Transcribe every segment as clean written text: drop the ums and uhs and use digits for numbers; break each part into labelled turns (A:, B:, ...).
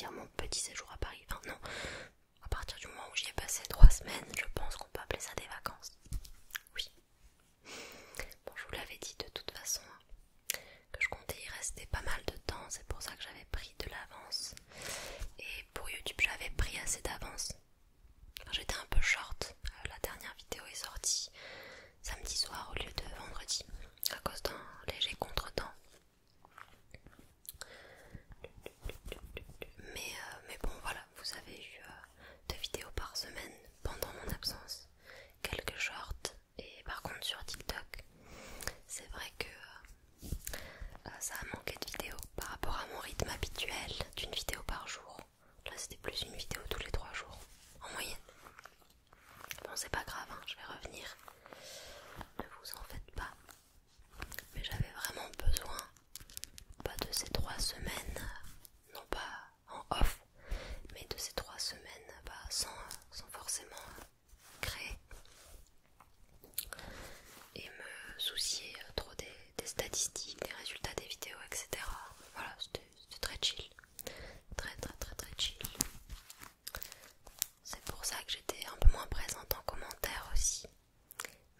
A: dire mon petit séjour à Paris. Enfin non, à partir du moment où j'y ai passé 3 semaines, je pense qu'on peut appeler ça des vacances. Oui. Bon, je vous l'avais dit de toute façon, que je comptais y rester pas mal de temps, c'est pour ça que j'avais pris de l'avance. Et pour YouTube, j'avais pris assez d'avance. Enfin, j'étais un peu short, la dernière vidéo est sortie samedi soir au lieu de vendredi, à cause d'un léger contretemps. Mais bon voilà, vous avez eu 2 vidéos par semaine pendant mon absence, quelques shorts, et par contre sur TikTok, c'est vrai que ça a manqué de vidéos par rapport à mon rythme habituel d'une vidéo par jour. Là c'était plus une vidéo tous les 3 jours en moyenne. Bon, c'est pas grave, hein, je vais revenir, ne vous en faites pas. Mais j'avais vraiment besoin de ces 3 semaines, non pas en off, mais de ces 3 semaines sans forcément créer et me soucier trop des statistiques, des résultats des vidéos, etc. Voilà, c'était très chill, très très très très chill. C'est pour ça que j'étais un peu moins présente en commentaire aussi,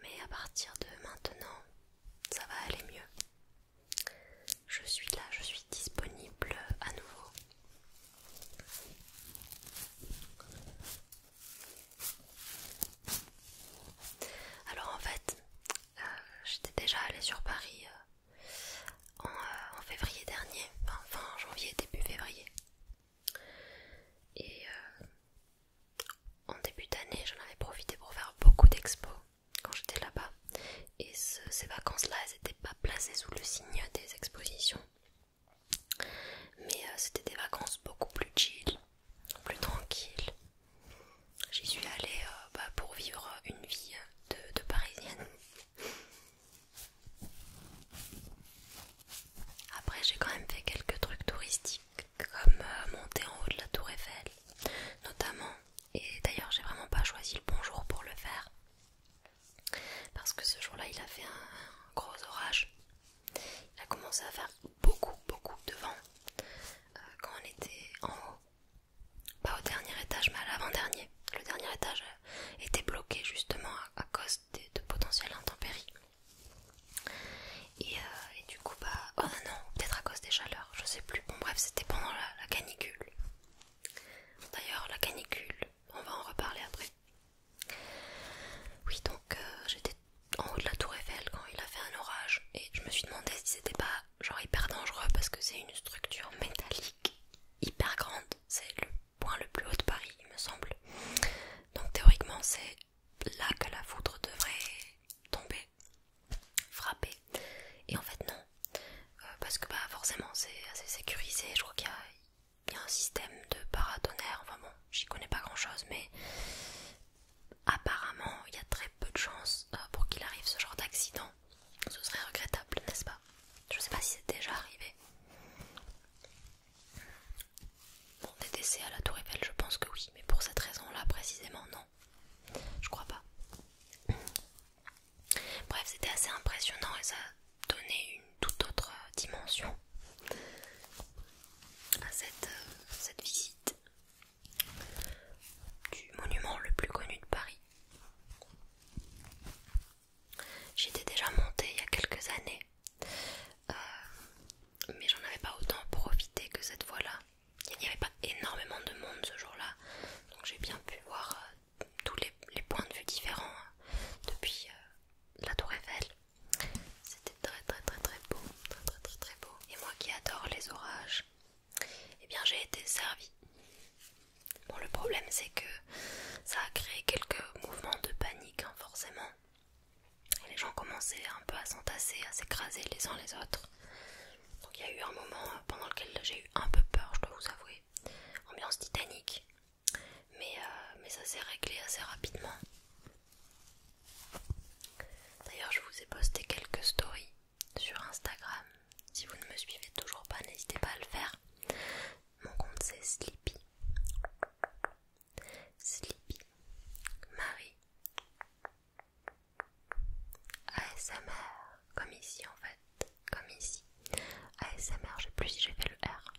A: mais à partir de maintenant, ça va aller mieux. Je suis là, je suis disponible à nouveau. Alors en fait, j'étais déjà allée sur Paris en février dernier, enfin fin janvier, début février. Et en début d'année, j'en avais profité pour faire beaucoup d'expos quand j'étais là-bas. Et ces vacances-là, elles n'étaient pas placées sous le signe des expositions. Mais c'était des vacances beaucoup plus chill, plus tranquilles. J'y suis allée pour vivre une vie de parisienne. Après j'ai quand même fait quelques trucs touristiques comme monter en haut de la tour Eiffel notamment, et d'ailleurs j'ai vraiment pas choisi le bon jour pour le faire parce que ce jour là il a fait un gros orage. Il a commencé à faire beaucoup de vent quand on était en haut, pas au dernier étage mais à l'avant-dernier. Le dernier étage était bloqué justement à cause de potentielles intempéries. Et du coup oh non, peut-être à cause des chaleurs, je sais plus. Bon bref, c'était pendant la canicule. D'ailleurs la canicule, on va en reparler après. Oui, donc j'étais en haut de la tour Eiffel quand il a fait un orage et je me suis demandé si c'était pas genre hyper dangereux parce que c'est une structure métallique hyper grande. C'est le point le plus haut de Paris il me semble. Donc théoriquement c'est là que la foudre devrait tomber, frapper. Et en fait non, parce que forcément c'est assez sécurisé. Je crois qu'il y a un système de paratonnerre, enfin bon, j'y connais pas grand chose, mais apparemment il y a très peu de chances pour qu'il arrive ce genre d'accident. Ce serait regrettable, n'est-ce pas? Je sais pas si c'est déjà arrivé. Bon, des décès à la tour Eiffel, je pense que oui, mais pour cette raison-là précisément, non. Je crois pas. Bref, c'était assez impressionnant et ça donnait une toute autre dimension à cette visite du monument le plus connu de Paris. J'y étais déjà montée il y a quelques années, mais j'en avais pas autant profité que cette fois-là. Il n'y avait pas énormément de monde ce jour-là, donc j'ai bien pu voir tous les points de vue différents depuis la tour Eiffel. C'était très beau, très beau. Et moi qui adore les orages, eh bien j'ai été servie. Bon, le problème c'est que ça a créé quelques mouvements de panique, hein, forcément. Et les gens commençaient un peu à s'entasser, à s'écraser les uns les autres. Donc il y a eu un moment pendant lequel j'ai eu un peu peur, je dois vous avouer. Ambiance Titanic. Mais ça s'est réglé assez rapidement. D'ailleurs je vous ai posté quelques stories sur Instagram. Si vous ne me suivez toujours pas, n'hésitez pas à le faire. Mon compte c'est Sleepy Marie ASMR, comme ici en fait, comme ici. ASMR, je sais plus si j'ai fait le R.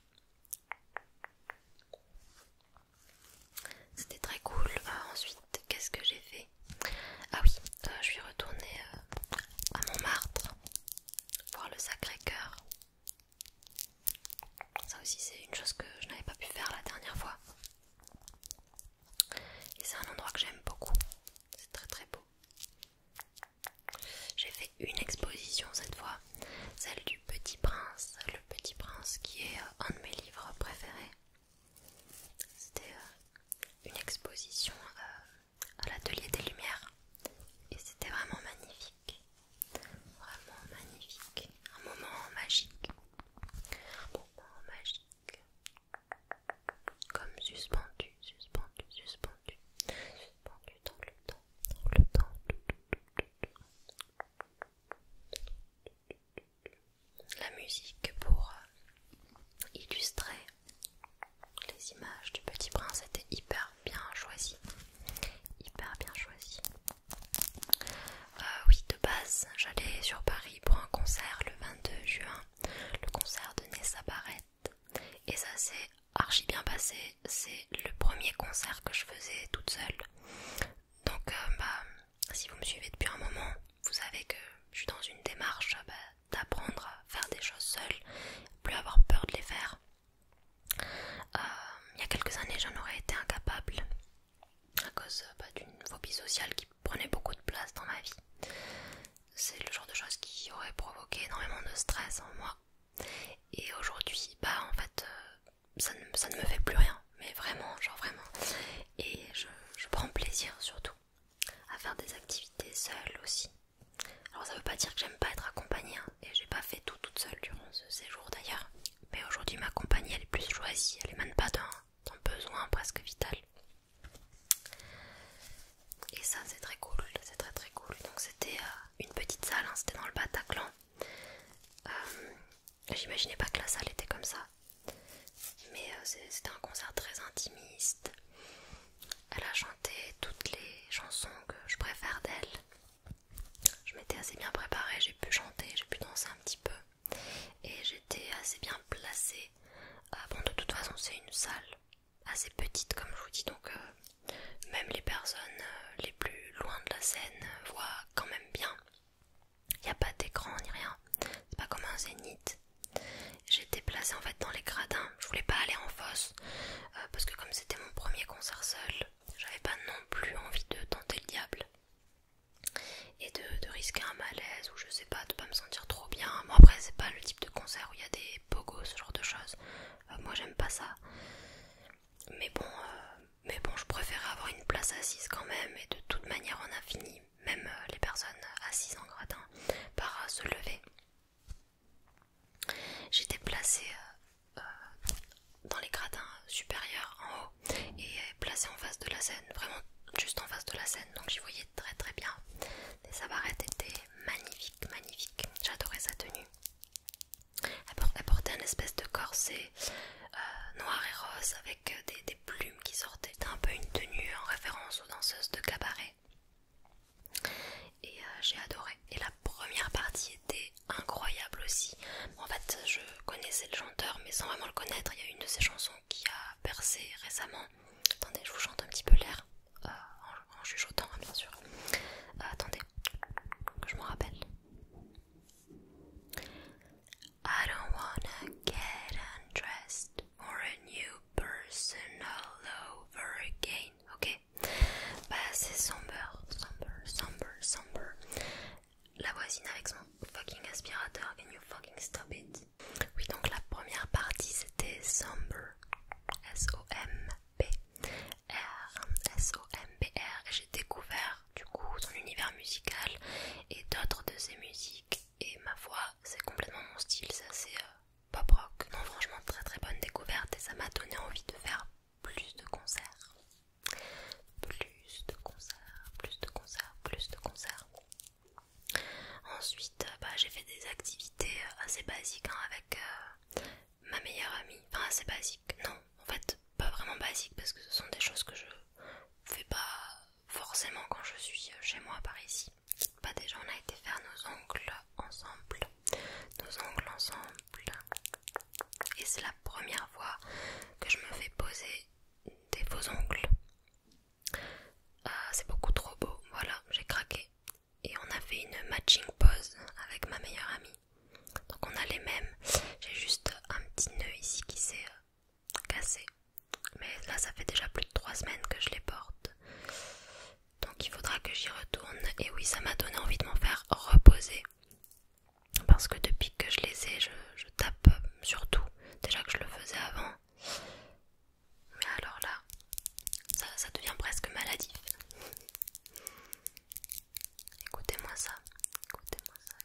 A: musique pour illustrer les images du Petit Prince étaient hyper bien choisies. Hyper bien choisies. Oui, de base, j'allais sur Paris pour un concert le 22 juin, le concert de Nessa Barrett. Et ça s'est archi bien passé. C'est le premier concert que je faisais toute seule. Donc si vous me suivez depuis un moment, vous savez que je suis dans une démarche d'apprendre à faire des choses seule, plus avoir peur de les faire. Il y a quelques années j'en aurais été incapable à cause d'une phobie sociale qui prenait beaucoup de place dans ma vie. C'est le genre de choses qui aurait provoqué énormément de stress en moi. Et aujourd'hui, en fait, ça ne me fait plus rien. Mais vraiment, genre vraiment. Et je prends plaisir surtout à faire des activités seule aussi. Alors ça veut pas dire que j'aime pas être accompagnée, hein, et j'ai pas fait tout toute seule durant ce séjour d'ailleurs. Mais aujourd'hui ma compagnie elle est plus choisie, elle émane pas d'un besoin presque vital. Et ça c'est très cool, c'est très très cool. Donc c'était une petite salle, hein, c'était dans le Bataclan. J'imaginais pas que la salle était comme ça. Mais c'était un concert très intimiste. Elle a chanté toutes les chansons que je préfère d'elle. Je m'étais assez bien préparée, j'ai pu chanter, j'ai pu danser un petit peu. Et j'étais assez bien placée. Bon, de toute façon, c'est une salle assez petite, comme je vous dis, donc même les personnes les plus loin de la scène voient quand même bien. Il n'y a pas d'écran ni rien, c'est pas comme un zénith. J'étais placée en fait dans les gradins, je voulais pas aller en fosse parce que comme c'était mon premier concert seul, j'avais pas non plus envie de tenter le diable et de risquer un malaise ou je sais pas, de pas me sentir trop bien. Bon après c'est pas le type de concert où il y a des pogos, ce genre de choses. Moi j'aime pas ça. Mais bon, je préférais avoir une place assise quand même, et de toute manière on a fini, même les personnes assises en gradin, par se lever. J'étais placée dans les gradins supérieurs en haut et placée en face de la scène, vraiment juste en face de la scène, donc j'y voyais très très bien. Et sa barrette était magnifique, magnifique, j'adorais sa tenue. Elle portait un espèce de corset noir et rose avec des plumes qui sortaient. C'était un peu une tenue en référence aux danseuses de cabaret. Et j'ai adoré. Et la première partie était incroyable aussi. En fait, je connaissais le chanteur, mais sans vraiment le connaître. Il y a une de ses chansons qui a percé récemment. Attendez, je vous chante un petit peu l'air, en chuchotant, hein, bien sûr. Attendez, que je m'en rappelle. I don't wanna get undressed for a new person all over again. Ok, c'est somber. La voisine avec son fucking aspirateur. Can you fucking stop it? Oui, donc la première partie c'était somber. S-O-M-B-R. Et j'ai découvert du coup son univers musical et d'autres de ses musiques. Et ma foi, c'est complètement mon style, c'est assez pop rock. Non, franchement, très très bonne découverte et ça m'a donné envie de faire plus de concerts. Ensuite, j'ai fait des activités assez basiques avec ma meilleure amie. Enfin, assez basiques, non, en fait, pas vraiment basiques parce que ce sont des choses que je fais pas forcément quand je suis chez moi par ici. Déjà, on a été faire nos ongles ensemble. Et c'est la première fois que je me fais poser des faux ongles. C'est beaucoup trop beau, voilà, j'ai craqué. Et on a fait une matching pose avec ma meilleure amie. Donc on a les mêmes. J'ai juste un petit nœud ici qui s'est cassé. Mais là ça fait déjà plus de 3 semaines que je les porte. Donc il faudra que j'y retourne. Et oui, ça m'a donné envie de m'en faire reposer. Parce que depuis que je les ai, je tape sur tout. Déjà que je le faisais avant. Mais alors là, ça devient presque maladif. Écoutez-moi ça.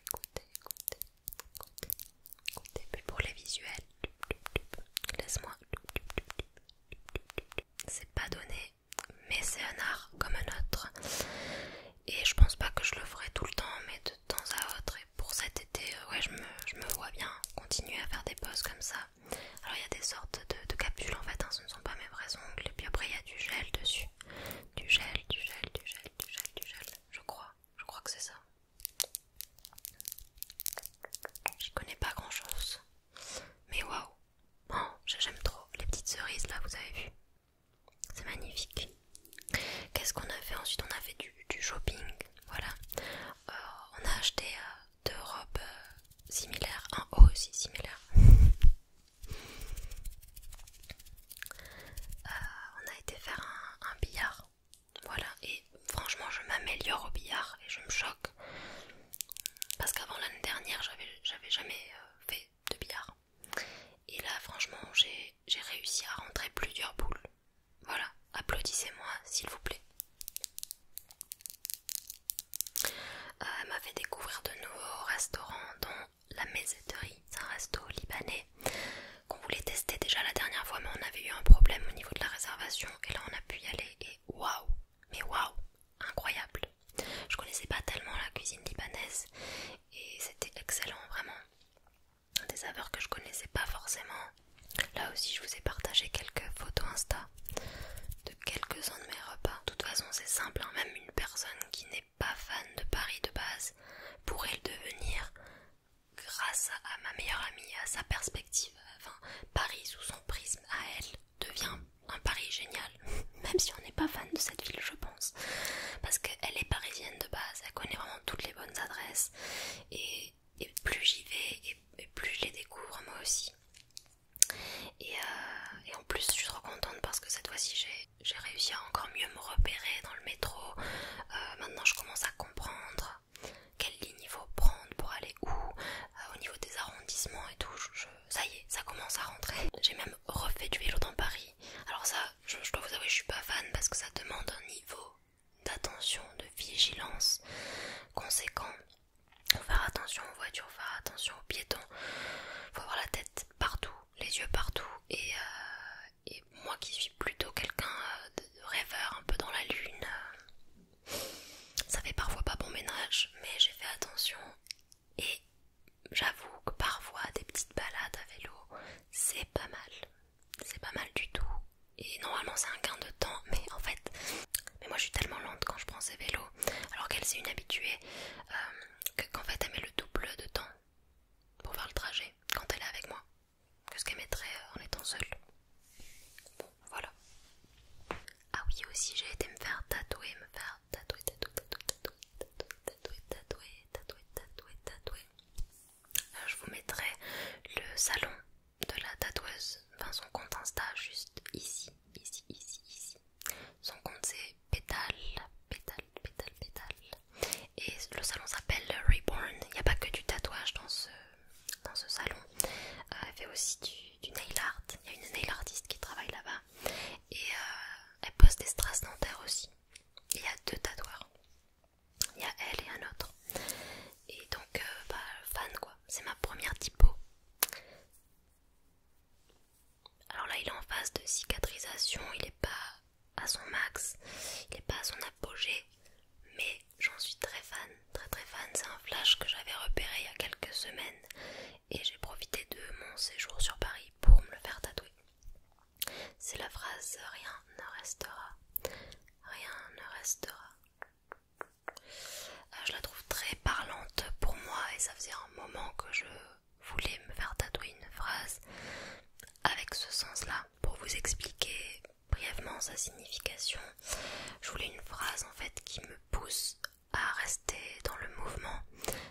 A: Écoutez. Puis pour les visuels, laisse-moi. C'est pas donné, mais c'est un art comme un autre. Et je pense pas que je le ferai tout le temps, mais de temps à autre. Et pour cet été, ouais, je me vois bien continuer à faire des poses comme ça. Alors il y a des sortes de capsules en fait, hein, ce ne sont pas mes vrais ongles. Et puis après il y a du gel dessus. Du gel. Je crois que c'est ça. J'y connais pas grand chose. Mais waouh. Oh, j'aime trop les petites cerises là, vous avez vu. C'est magnifique. Qu'est-ce qu'on a fait ensuite? On a fait du shopping. Voilà. On a acheté 2 robes similaires. Un haut aussi similaire. On a été faire un billard. Voilà. Et franchement, je m'améliore au billard et je me choque. Parce qu'avant l'année dernière, j'avais jamais fait de billard. Et là, franchement, j'ai réussi à rentrer plusieurs boules. Voilà, applaudissez-moi, s'il vous plaît. Elle m'a fait découvrir de nouveaux restaurants, dont la Maizetterie. C'est un resto libanais qu'on voulait tester déjà la dernière fois, mais on avait eu un problème au niveau de la réservation. Et là, on a pu y aller et waouh, mais waouh, incroyable. Je connaissais pas tellement la cuisine libanaise et c'était excellent, vraiment. Des saveurs que je connaissais pas forcément. Là aussi je vous ai partagé quelques photos Insta de quelques-uns de mes repas. De toute façon c'est simple, hein. Même une personne qui n'est pas fan de Paris de base pourrait le devenir grâce à ma meilleure amie, à sa perspective. Enfin, Paris sous son prisme à elle devient un Paris génial. Même si on n'est pas fan de cette ville, je pense. Parce qu'elle est parisienne de base, elle connaît vraiment toutes les bonnes adresses. Et plus j'y vais, et plus je les découvre moi aussi. Et en plus je suis trop contente parce que cette fois-ci j'ai réussi à encore mieux me repérer dans le métro. Maintenant je commence à comprendre quelle ligne il faut prendre pour aller où, au niveau des arrondissements et tout. Ça y est, ça commence à rentrer. J'ai même refait du vélo dans Paris. Alors ça, je dois vous avouer, je suis pas fan parce que ça demande un niveau d'attention, de vigilance conséquent. Faut faire attention aux voitures, faut faire attention aux piétons. Faut avoir la tête partout, les yeux partout. Et moi qui suis plutôt quelqu'un de rêveur, un peu dans la lune, ça fait parfois pas bon ménage, mais j'ai fait attention. Et j'avoue que parfois des petites balades à vélo, c'est pas mal. C'est pas mal du tout. Et normalement c'est un gain de temps, mais en fait... Mais moi je suis tellement lente quand je prends ces vélos, alors qu'elle c'est une habituée, qu'en fait elle met le double de temps pour faire le trajet quand elle est avec moi que ce qu'elle mettrait en étant seule. Bon, voilà. Ah oui, aussi j'ai été me faire tatouer. Je vous mettrai le salon de la tatoueuse, enfin son compte Insta juste ici. Son compte c'est pétale. Et le salon s'appelle Reborn. Il n'y a pas que du tatouage dans ce salon. Elle fait aussi du nail art. Il y a une nail artiste qui travaille là-bas. Et elle pose des strass dentaires aussi. Il y a 2 tatoueurs. Il y a elle et un autre. Et donc, fan quoi. C'est ma première typo. Alors là, il est en phase de cicatrisation. Il n'est pas à son max. Il n'est pas à son apogée. Mais j'en suis très fan. Très fan. C'est un flash que j'avais repéré il y a quelques semaines. Et j'ai profité de mon séjour sur Paris pour me le faire tatouer. C'est la phrase « Rien ne restera ». Rien ne restera. Je la trouve très parlante pour moi et ça faisait un moment que je voulais me faire tatouer une phrase avec ce sens-là. Pour vous expliquer brièvement sa signification, je voulais une phrase en fait qui me pousse à rester dans le mouvement,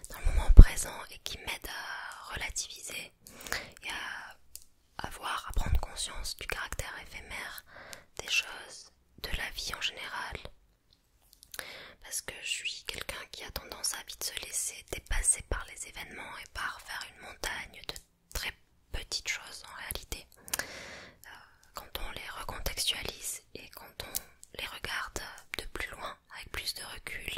A: dans le moment présent et qui m'aide à relativiser et à prendre conscience du caractère éphémère des choses, de la vie en général. Parce que je suis quelqu'un qui a tendance à vite se laisser dépasser par les événements et par faire une montagne de très petites choses en réalité. Quand on les recontextualise et quand on les regarde de plus loin, avec plus de recul,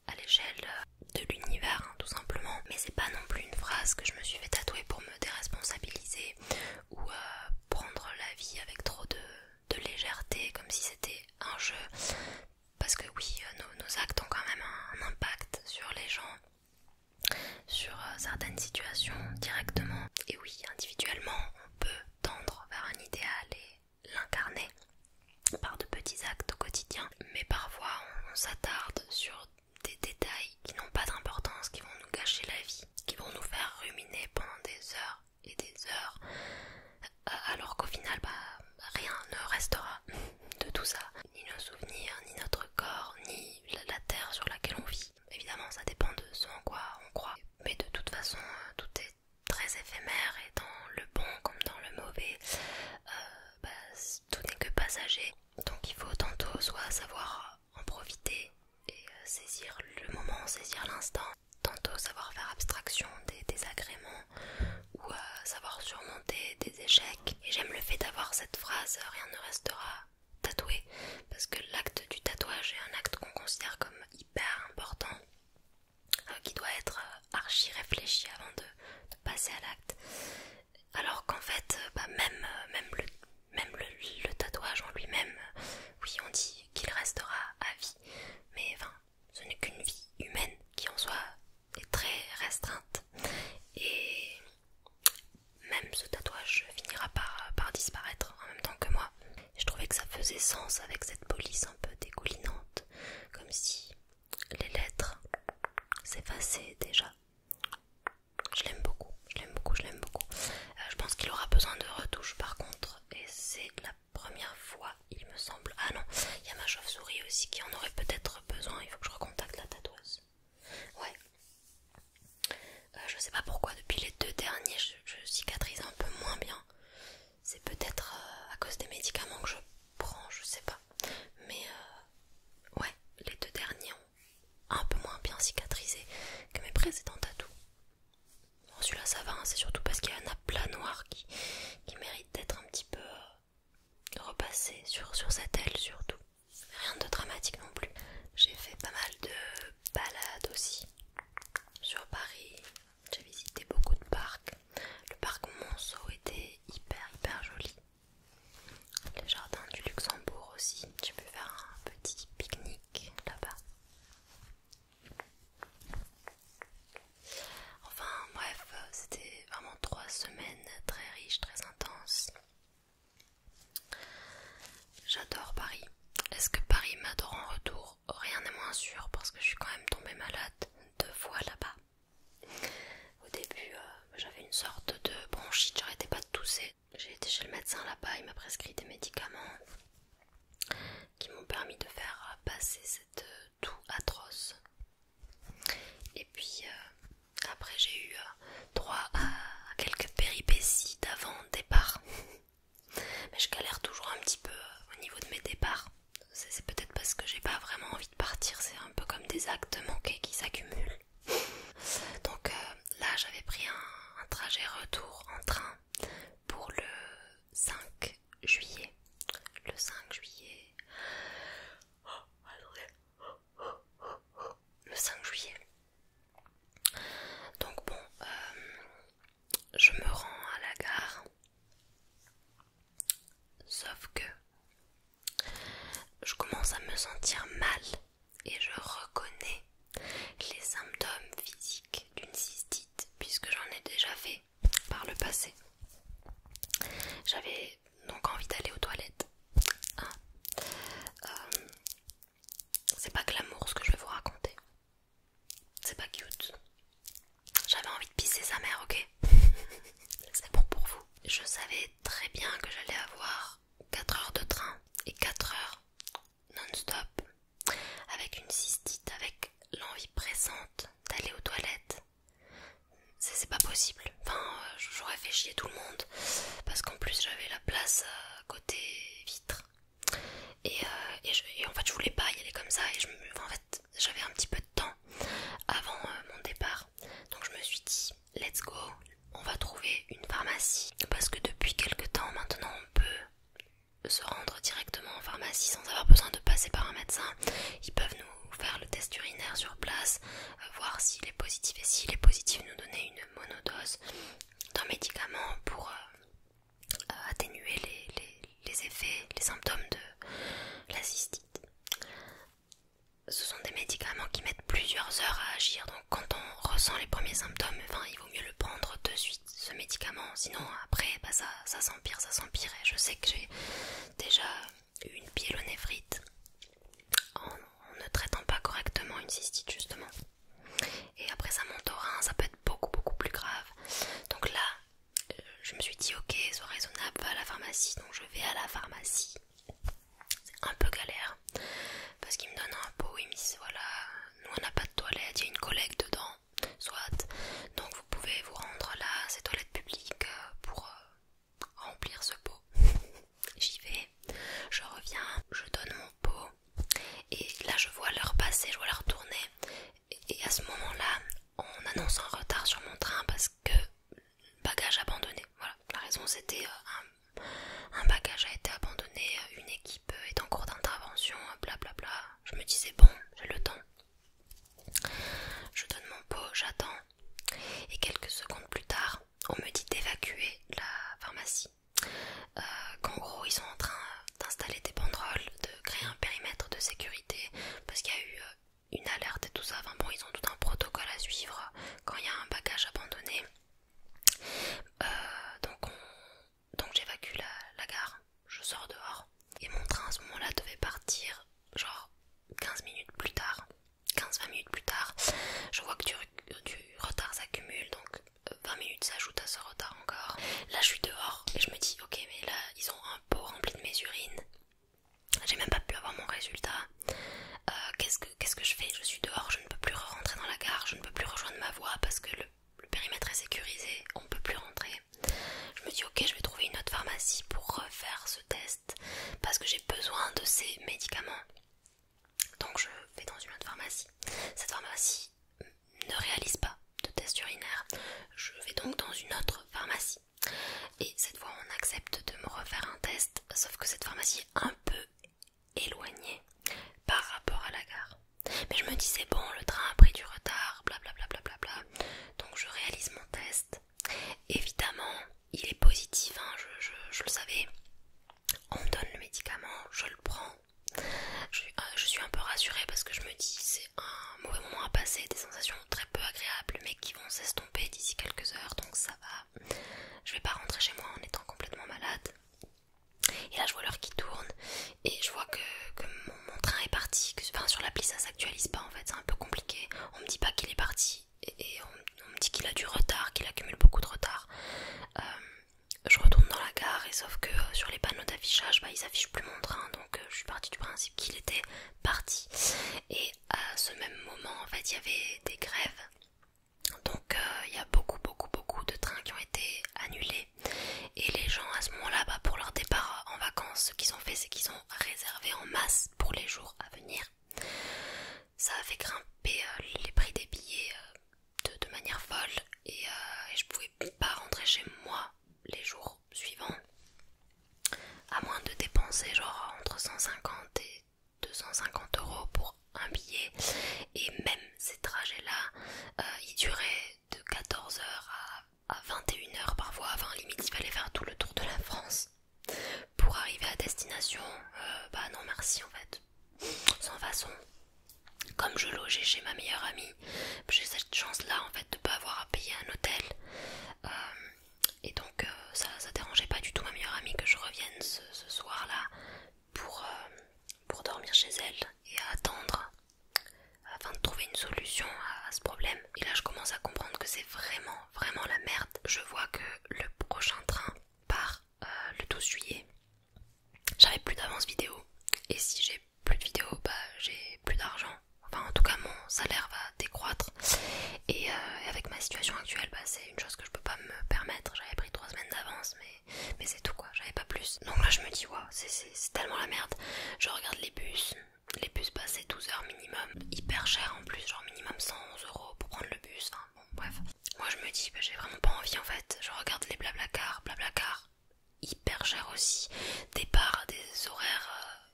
A: à l'échelle de l'univers, hein, tout simplement. Mais c'est pas non plus une phrase que je me suis fait tatouer pour me déresponsabiliser ou prendre la vie avec trop de légèreté, comme si c'était un jeu. Parce que oui, nos actes ont quand même un impact sur les gens, sur certaines situations directement. Et oui, individuellement, on peut tendre vers un idéal et l'incarner par de petits actes au quotidien, mais parfois on s'attarde sur des détails qui n'ont pas d'importance, qui vont nous gâcher la vie, qui vont nous faire ruminer pendant des heures et des heures, alors qu'au final, rien ne restera de tout ça, ni nos souvenirs, ni notre corps, ni la terre sur laquelle on vit. Évidemment, ça dépend de ce en quoi on croit, mais de toute façon, tout est très éphémère et dans le bon comme dans le mauvais, tout n'est que passager. Donc il faut tantôt soit savoir en profiter et saisir le moment, saisir l'instant, tantôt savoir faire abstraction des désagréments ou savoir surmonter des échecs. Et j'aime le fait d'avoir cette phrase « rien ne restera tatoué » parce que l'acte du tatouage est un acte qu'on considère comme hyper important, qui doit être archi réfléchi avant de passer à l'acte. Alors qu'en fait, même le tatouage en lui-même, oui, on dit qu'il restera à vie, mais enfin, ce n'est qu'une vie humaine qui en soi est très restreinte. Et même ce tatouage finira par disparaître en même temps que moi. Et je trouvais que ça faisait sens avec cette police un peu dégoulinante, comme si les lettres s'effaçaient déjà. Je l'aime beaucoup, je l'aime beaucoup, je l'aime beaucoup. Je pense qu'il aura besoin de retouches par contre, et c'est la première fois, il me semble. Ah non, il y a ma chauve-souris aussi qui en aurait peut-être besoin, il faut que je recontacte la tatoueuse. Ouais. Je sais pas pourquoi, depuis les 2 derniers, je cicatrise un peu moins bien. C'est peut-être à cause des médicaments que je prends, je sais pas. Mais ouais, les 2 derniers ont un peu moins bien cicatrisé que mes précédents tatous. Bon, celui-là ça va, hein, c'est surtout parce qu'il y a un aplat noir qui mérite d'être un petit peu repassé sur cette aile surtout. Rien de dramatique non plus. J'ai fait pas mal de balades aussi sur Paris. J'ai visité beaucoup de parcs. Le parc Monceau était hyper joli. Les jardins du Luxembourg aussi. J'ai pu faire un petit pique-nique là-bas. Enfin bref, c'était vraiment 3 semaines très riches, très intenses. J'adore Paris. Est-ce que Paris m'adore en retour? Rien n'est moins sûr parce que je suis quand même tombée malade 2 fois là-bas. Au début, j'avais une sorte de bronchite, j'arrêtais pas de tousser. J'ai été chez le médecin là-bas, il m'a prescrit des médicaments qui m'ont permis de faire passer cette toux atroce. Et puis après j'ai eu droit à quelques péripéties d'avant-départ. Mais je galère toujours un petit peu au niveau de mes départs. C'est peut-être parce que j'ai pas vraiment envie de partir, c'est un peu comme des actes manqués qui s'accumulent. Donc là j'avais pris un trajet retour en train pour le 5 juillet. Le 5 juillet. Le 5 juillet. Donc bon, je me rends à la gare. Sauf que je commence à me sentir mal et je reconnais les symptômes physiques d'une cystite puisque j'en ai déjà fait par le passé. J'avais donc envie d'aller aux toilettes. Hein. C'est pas glamour ce que je vais vous raconter. C'est pas cute. J'avais envie de pisser sa mère, ok? C'est bon pour vous. Je savais très bien que j'allais avoir 4 heures de train et 4 heures non-stop avec une cystite, avec l'envie pressante d'aller aux toilettes. C'est pas possible. Enfin, j'aurais fait chier tout le monde parce qu'en plus j'avais la place côté vitre et en fait je voulais pas y aller comme ça et en fait j'avais un petit peu de temps avant mon départ, donc je me suis dit let's go, on va trouver une pharmacie parce que depuis quelques temps maintenant on peut se rendre directement en pharmacie sans avoir besoin de passer par un médecin. Ils peuvent nous faire le test urinaire sur place, voir s'il est positif et s'il est positif nous donner une monodose d'un médicament pour atténuer les effets, les symptômes de la cystite. Ce sont des médicaments qui mettent plusieurs heures à agir, donc quand on ressent les premiers symptômes, enfin, il vaut mieux le prendre de suite, ce médicament, sinon après bah, ça s'empire, et je sais que j'ai déjà eu une pyélonéphrite en ne traitant pas correctement une cystite justement. Et après ça monte au rein, ça peut être beaucoup plus grave. Donc là, je me suis dit ok, sois raisonnable, va à la pharmacie. Donc je vais à la pharmacie. C'est un peu galère parce qu'ils me donnent un pot, ils me disent voilà, nous on n'a pas de toilette, il y a une collègue dedans, soit. Donc vous pouvez vous rendre là, c'est toilette publique pour remplir ce pot. J'y vais, je reviens, je donne mon pot et là je vois l'heure passer, je vois l'heure tourner et à ce moment-là on annonce un retard sur mon train parce que bagage abandonné. Voilà, la raison c'était un bagage a été abandonné, une équipe est en cours d'intervention, blablabla. Je me disais bon, j'ai le temps. Je donne mon pot, j'attends et quelques secondes plus tard on me dit d'évacuer la pharmacie. Qu'en gros ils sont en train d'installer des banderoles, de créer un périmètre de sécurité parce qu'il y a eu une alerte et tout ça. Enfin bon, ils ont tout un protocole à suivre quand il y a un bagage abandonné. Donc j'évacue la gare, je sors dehors et mon train à ce moment-là devait partir genre 15 minutes plus tard, 15-20 minutes plus tard. Je vois que du retard s'accumule, donc 20 minutes s'ajoutent à ce retard encore. Là je suis dehors et je me dis ok, mais là ils ont un pot rempli de mes urines, j'ai même pas pu avoir mon résultat. Qu'est-ce que je fais? Je suis dehors, je ne peux plus rentrer dans la gare, je ne peux plus rejoindre ma voie parce que le périmètre est sécurisé, on ne peut plus rentrer. Je me dis ok, je vais trouver une autre pharmacie pour refaire ce test parce que j'ai besoin de ces médicaments. Donc je vais dans une autre pharmacie. Cette pharmacie ne réalise pas de test urinaire. Je vais donc dans une autre pharmacie. Et cette fois on accepte de me refaire un test, sauf que cette pharmacie est un peu éloignée par rapport à la gare. Mais je me disais bon, le train a pris du retard, blablabla. Donc je réalise mon test. Évidemment, il est positif, hein, je le savais. On me donne le médicament, je le prends. Je suis un peu rassurée parce que je me dis c'est un mauvais moment à passer, des sensations très peu agréables mais qui vont s'estomper d'ici quelques heures, donc ça va. Je vais pas rentrer chez moi en étant complètement malade. Et là je vois l'heure qui tourne et je vois que mon train est parti, enfin sur l'appli ça s'actualise pas en fait, c'est un peu compliqué. On me dit pas qu'il est parti et on me dit qu'il a du retard, qu'il accumule beaucoup de retard. Je retourne dans la gare et sauf que sur les panneaux d'affichage ils affichent plus mon train, donc je suis partie du principe qu'il était parti. Et à ce même moment en fait il y avait des grèves, donc il y a beaucoup de trains qui ont été annulés et les gens à ce moment là pour leur départ en vacances, ce qu'ils ont fait c'est qu'ils ont réservé en masse pour les jours à venir. Ça a fait grimper les prix des billets de manière folle et je pouvais pas rentrer chez moi les jours suivants à moins de dépenser genre entre 150 et 250 euros pour un billet. Et même ces trajets là ils duraient de 14h à 21h parfois, enfin limite il fallait faire tout le tour de la France pour arriver à destination. Bah non merci en fait, sans façon. Comme je logeais chez ma meilleure amie, j'ai cette chance là en fait de pas avoir à payer un hôtel. Et donc ça dérangeait pas du tout ma meilleure amie que je revienne ce soir là pour dormir chez elle et à attendre afin de trouver une solution à ce problème. Et là je commence à comprendre que c'est vraiment la merde. Je vois que le prochain train part le 12 juillet. J'avais plus d'avance vidéo et si j'ai plus de vidéo j'ai plus d'argent. Enfin en tout cas mon salaire va décroître et avec ma situation actuelle c'est une chose que je peux pas me permettre. J'avais pris 3 semaines d'avance mais c'est tout quoi, j'avais pas plus. Donc là je me dis waouh, c'est tellement la merde. Je regarde les bus c'est 12 heures minimum, hyper cher en plus, genre minimum 111 euros pour prendre le bus, enfin bon bref. Moi je me dis j'ai vraiment pas envie en fait. Je regarde les Blablacar, hyper cher aussi, départ à des horaires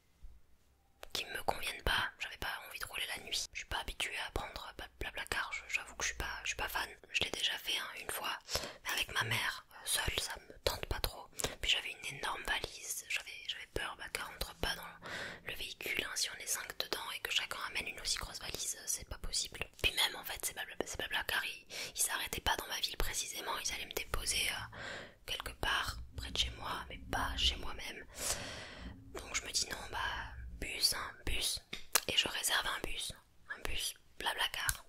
A: qui me conviennent pas. J'avais pas envie de rouler la nuit, je suis pas habituée à prendre Blablacar, j'avoue que je suis pas fan. Je l'ai déjà fait une fois mais avec ma mère seule, ça me tente pas trop. Puis j'avais une énorme valise, j'avais peur qu'elle rentre pas dans le véhicule si on est 5 dedans et que chacun amène une aussi grosse valise, c'est pas possible. Puis même en fait c'est Blablacar, ils s'arrêtaient pas dans ma ville ville précisément, ils allaient me déposer quelque part près de chez moi, mais pas chez moi-même. Donc je me dis non, bah bus, hein, bus. Et je réserve un bus Blablacar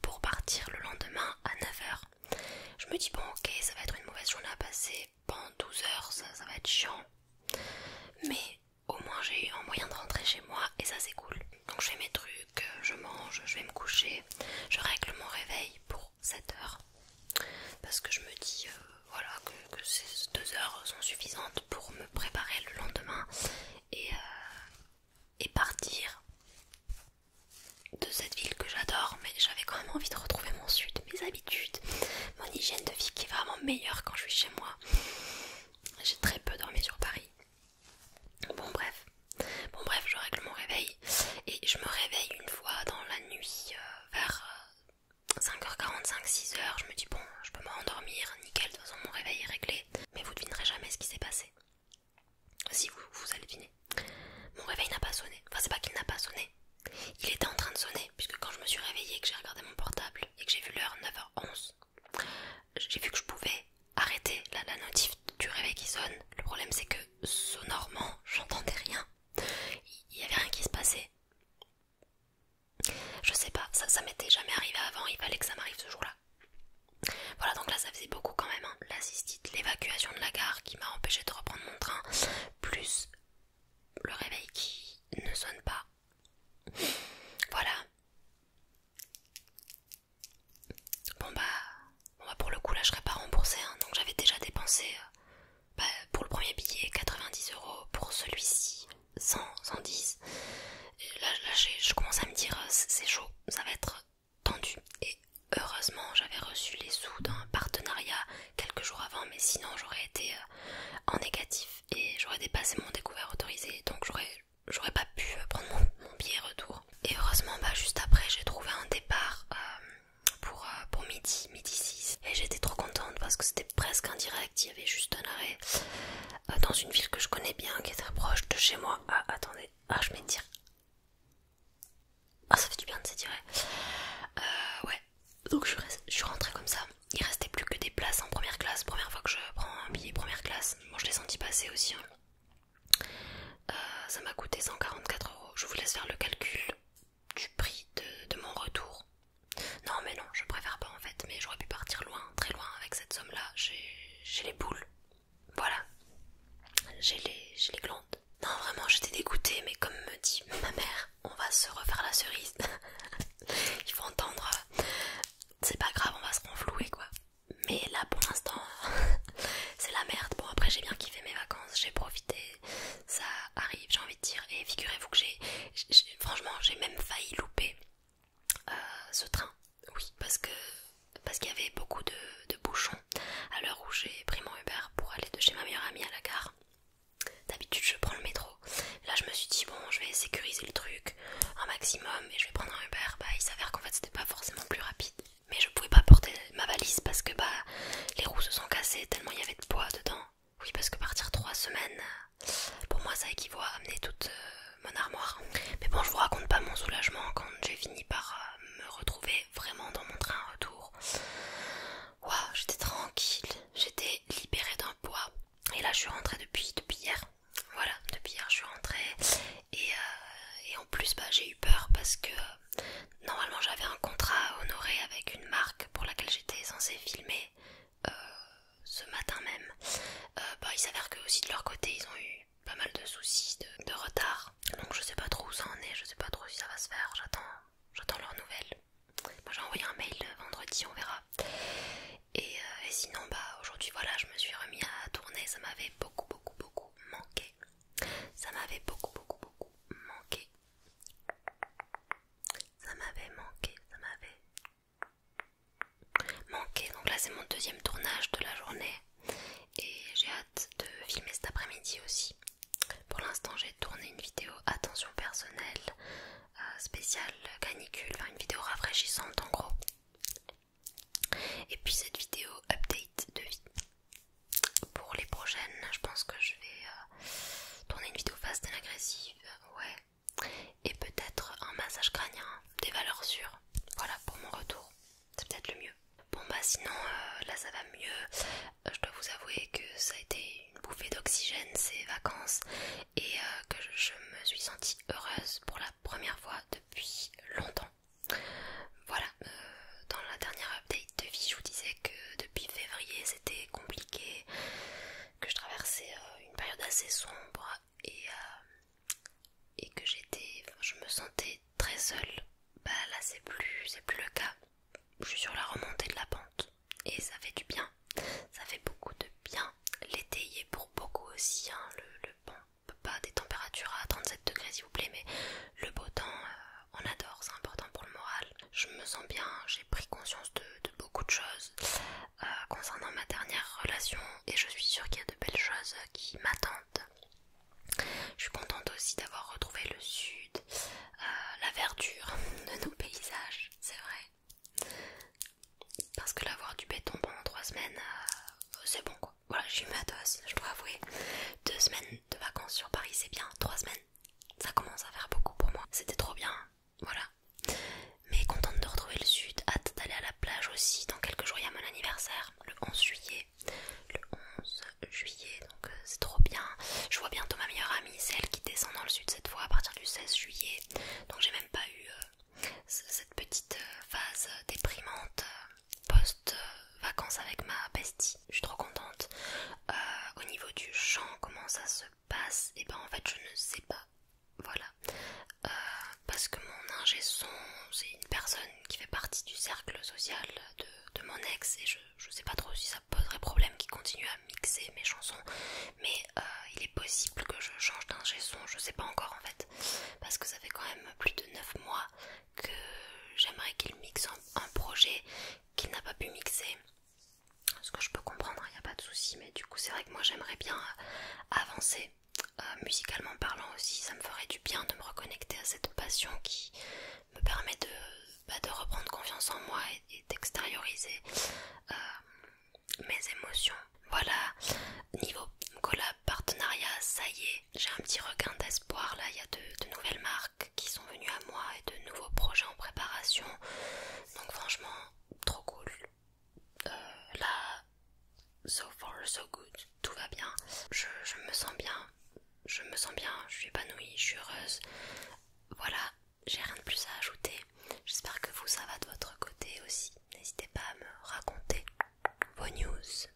A: pour partir le lendemain à 9h. Je me dis bon ok, ça va être une mauvaise journée à passer pendant 12 heures, ça va être chiant. Mais au moins j'ai eu un moyen de rentrer chez moi et ça c'est cool. Donc je fais mes trucs, je mange, je vais me coucher, je règle mon réveil pour 7h. Parce que je me dis voilà que ces 2 heures sont suffisantes pour me préparer le lendemain et partir de cette ville que j'adore, mais j'avais quand même envie de retrouver mon sud, mes habitudes, mon hygiène de vie qui est vraiment meilleure quand je suis chez moi. J'ai très peu dormi sur Paris. Bon bref, je règle mon réveil et je me réveille une fois dans la nuit vers 5h45, 6h. Je me dis bon, je peux me rendormir, nickel, de toute façon mon réveil est réglé. Mais vous devinerez jamais ce qui s'est passé. Si vous allez deviner. Mon réveil n'a pas sonné. Enfin c'est pas qu'il n'a pas sonné. Il était en train de sonner, puisque quand je me suis réveillée, que j'ai regardé mon portable et que j'ai vu l'heure 9h11, j'ai vu que je pouvais arrêter la notif du réveil qui sonne. Le problème c'est que sonorement, j'entendais rien. Il y avait rien qui se passait. Je sais pas, ça m'était jamais arrivé avant, il fallait que ça m'arrive ce jour-là. Voilà, donc là ça faisait beaucoup quand même, hein. La cystite, l'évacuation de la gare qui m'a empêché de reprendre mon train, plus le réveil qui ne sonne pas. Voilà. Bon bah pour le coup là je serais pas remboursée, hein. Donc j'avais déjà dépensé pour le premier billet 90€, pour celui-ci 110. Et là je commence à me dire c'est chaud, ça va être tendu. Et heureusement j'avais reçu les sous d'un partenariat quelques jours avant, mais sinon j'aurais été en négatif et j'aurais dépassé mon découvert autorisé, donc j'aurais pas pu prendre mon billet retour. Et heureusement juste après j'ai trouvé un départ pour midi 6 et j'étais trop contente parce que c'était presque indirect, il y avait juste un arrêt dans une ville que je connais bien qui est très proche de chez moi. Ah attendez, je m'étire. Ah ça fait du bien de s'étirer. Ouais, donc je suis rentrée comme ça. Il restait plus que des places en première classe, première fois que je prends un billet première classe. Bon je l'ai senti passer aussi, hein. Ça m'a coûté 144€. Je vous laisse faire le calcul du prix de mon retour. Non mais non, je préfère pas en fait, mais j'aurais pu partir loin, très loin avec cette somme là. J'ai les boules. Voilà. J'ai les glandes. Non vraiment j'étais dégoûtée, mais comme me dit ma mère, on va se refaire la cerise. Il faut entendre, c'est pas grave, on va se renflouer quoi. Mais là pour l'instant c'est la merde. Bon après j'ai bien kiffé mes vacances, j'ai profité, ça arrive j'ai envie de dire. Et figurez-vous que franchement j'ai même failli louper ce train. Oui parce qu'il y avait beaucoup de bouchons à l'heure où j'ai pris mon Uber pour aller de chez ma meilleure amie à la gare. D'habitude je prends le métro. Là je me suis dit bon je vais sécuriser le truc un maximum et je vais prendre un Uber. Il s'avère qu'en fait c'était pas forcément plus rapide. Mais je pouvais pas porter ma valise parce que les roues se sont cassées tellement il y avait de poids dedans. Oui parce que partir 3 semaines, pour moi ça équivaut à amener toute mon armoire. Mais bon je vous raconte pas mon soulagement quand j'ai fini par me retrouver vraiment dans mon train retour. Waouh, j'étais tranquille, j'étais libérée d'un poids. Et là je suis rentrée depuis hier. Voilà, depuis hier je suis rentrée. Et en plus j'ai eu peur parce que normalement j'avais un contrat à honorer avec une marque pour laquelle j'étais censée filmer ce matin même. Il s'avère que aussi de leur côté ils ont eu pas mal de soucis de retard. Donc je sais pas trop où ça en est, je sais pas trop si ça va se faire, j'attends leurs nouvelles. Moi j'ai envoyé un mail vendredi, on verra. Et sinon aujourd'hui voilà je me suis remis à tourner, ça m'avait beaucoup manqué. Ça m'avait beaucoup manqué. Ça m'avait manqué. Donc là c'est mon deuxième tournage de la journée et j'ai hâte de filmer cet après-midi aussi. Pour l'instant j'ai tourné une vidéo attention personnelle spéciale canicule, enfin une vidéo rafraîchissante en gros. Et puis cette vidéo update de vie. Pour les prochaines, je pense que je vais tourner une vidéo fast and agressive, ouais. Et peut-être un massage crânien, des valeurs sûres. Voilà pour mon retour, c'est peut-être le mieux. Bon sinon la ça va mieux. Je dois vous avouer que ça a été une bouffée d'oxygène ces vacances et que je me suis sentie heureuse pour la première fois depuis longtemps. Voilà, dans la dernière update de vie, je vous disais que depuis février c'était compliqué, que je traversais une période assez sombre et que je me sentais très seule. Bah là c'est plus le cas. Je suis sur la remontée de la pente et ça fait du bien, ça fait beaucoup de bien. L'été y est pour beaucoup aussi, hein. Bon, pas des températures à 37 degrés s'il vous plaît, mais le beau temps, on adore, c'est important pour le moral. Je me sens bien, j'ai pris conscience de beaucoup de choses concernant ma dernière relation et je suis sûre qu'il y a de belles choses qui m'attendent. Je suis contente aussi d'avoir retrouvé le sud, la verdure de nos paysages, c'est vrai. Parce que l'avoir du béton pendant 3 semaines, c'est bon quoi. Voilà, j'ai eu ma dose, je dois avouer. 2 semaines de vacances sur Paris, c'est bien. 3 semaines, ça commence à faire beaucoup pour moi. C'était trop bien, voilà. Mais contente de retrouver le sud, hâte d'aller à la plage aussi. Dans quelques jours, il y a mon anniversaire, le 11 juillet. Le 11 juillet, donc c'est trop bien. Je vois bientôt ma meilleure amie, c'est elle qui descend dans le sud cette fois à partir du 16 juillet. Donc j'ai même pas eu cette petite phase déprimante post-vacances avec ma bestie. Je suis trop contente. Au niveau du chant, comment ça se passe? Et ben en fait je ne sais pas. Voilà. Parce que mon ingé son, c'est une personne qui fait partie du cercle social de mon ex et je sais pas trop si ça poserait problème qu'il continue à mixer mes chansons, mais il est possible que je change d'ingé son, je sais pas encore en fait, parce que ça fait quand même plus de 9 mois que j'aimerais qu'il mixe un projet qu'il n'a pas pu mixer. Ce que je peux comprendre, il n'y a pas de souci, mais du coup c'est vrai que moi j'aimerais bien avancer. Musicalement parlant aussi, ça me ferait du bien de me reconnecter à cette passion qui me permet de reprendre confiance en moi et d'extérioriser mes émotions. Voilà, niveau collab, partenariat, ça y est, j'ai un petit regain d'espoir là, il y a de nouvelles marques qui sont venues à moi et de nouveaux projets en préparation, donc franchement, trop cool. Là, so far so good, tout va bien, je me sens bien. Je me sens bien, je suis épanouie, je suis heureuse. Voilà, j'ai rien de plus à ajouter. J'espère que vous ça va de votre côté aussi. N'hésitez pas à me raconter vos news.